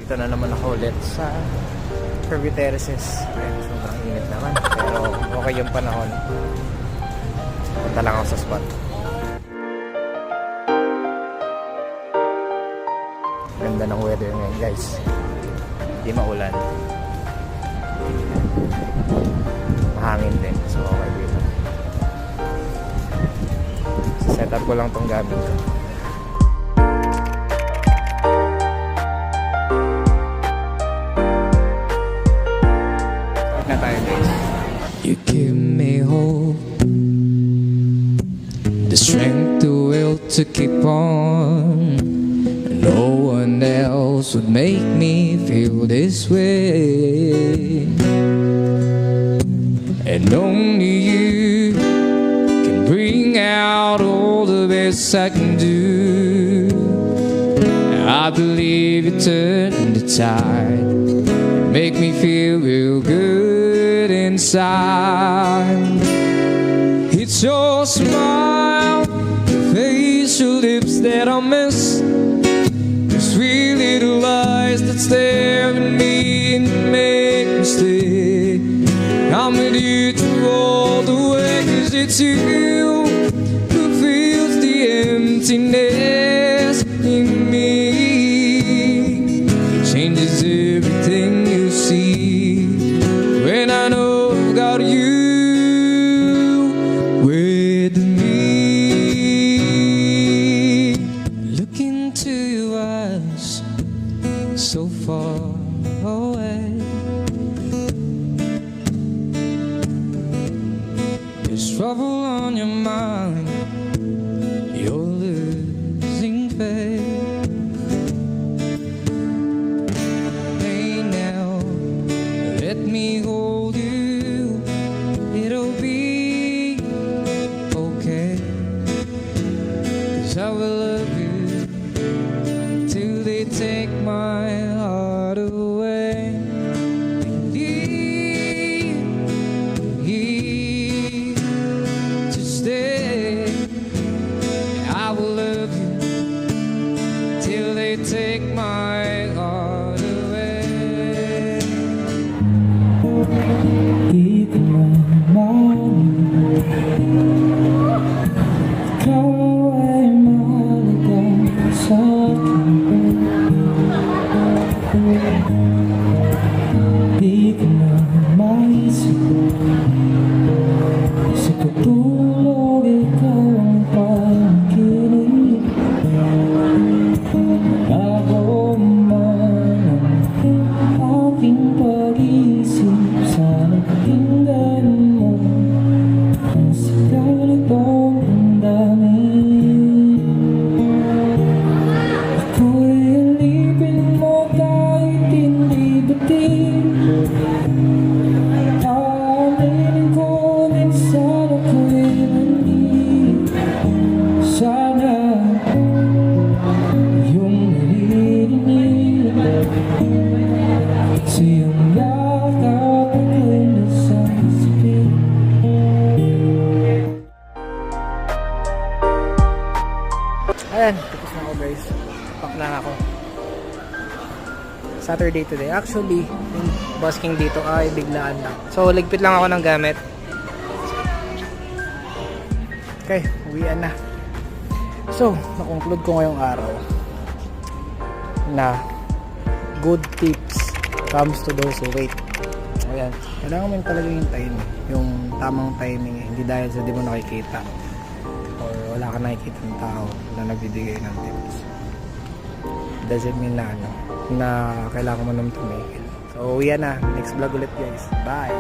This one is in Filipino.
Dito na naman ako ulit sa Kirby Terraces. Ayun, sobrang init naman. Pero okay yung panahon. Punta lang ako sa spot. Ganda ng weather ngayon guys. Hindi maulan. Mahangin din. So okay dito. Set up ko lang tong gamit ko. Start na tayo guys. You give me hope, the strength, the will to keep on. No one else would make me feel this way, and only you can bring out all the best I can do. I believe you turn the tide, make me feel real good inside. It's your smile, your face, your lips that I miss, the sweet little lies that stare at me and make me stay. I'm with you through all the way, 'cause it's you who fills the emptiness in me. It changes everything you see when I know I've got you with me. Look into your eyes, so far away. There's trouble on your mind, you're losing faith. Hey now, let me hold you, it'll be okay. 'Cause I will love you till they take my heart away. Leave to stay. I will love you till they take my heart away. Di ko naman ikaw ay mahalaga sa akin. Di ko na maisip sa pagtulog ikaw ang pagkinig. Bago man ang aking pag-isip, sana pakinggan mo ang sigaw nitong damdamin. Ako'y alipin mo kahit hindi batin. Aminin ko minsan ako'y mali. Sana yung naririnig, kasi ang yakap ako'y nasasakit. Ayan, tapos na ako guys. Pack na ako. Saturday today. Actually, yung busking dito ay biglaan lang. So, ligpit lang ako ng gamit. Okay, uwian na. So, na-conclude ko ngayong araw na good tips comes to those who wait. Ayan, kailangan mo talaga hintayin yung tamang timing. Hindi dahil sa di mo nakikita or wala ka nakikita ng tao na nagbibigay ng tips. Doesn't mean na kailangan mo naman tumigil. So, yan na. Next vlog ulit guys. Bye!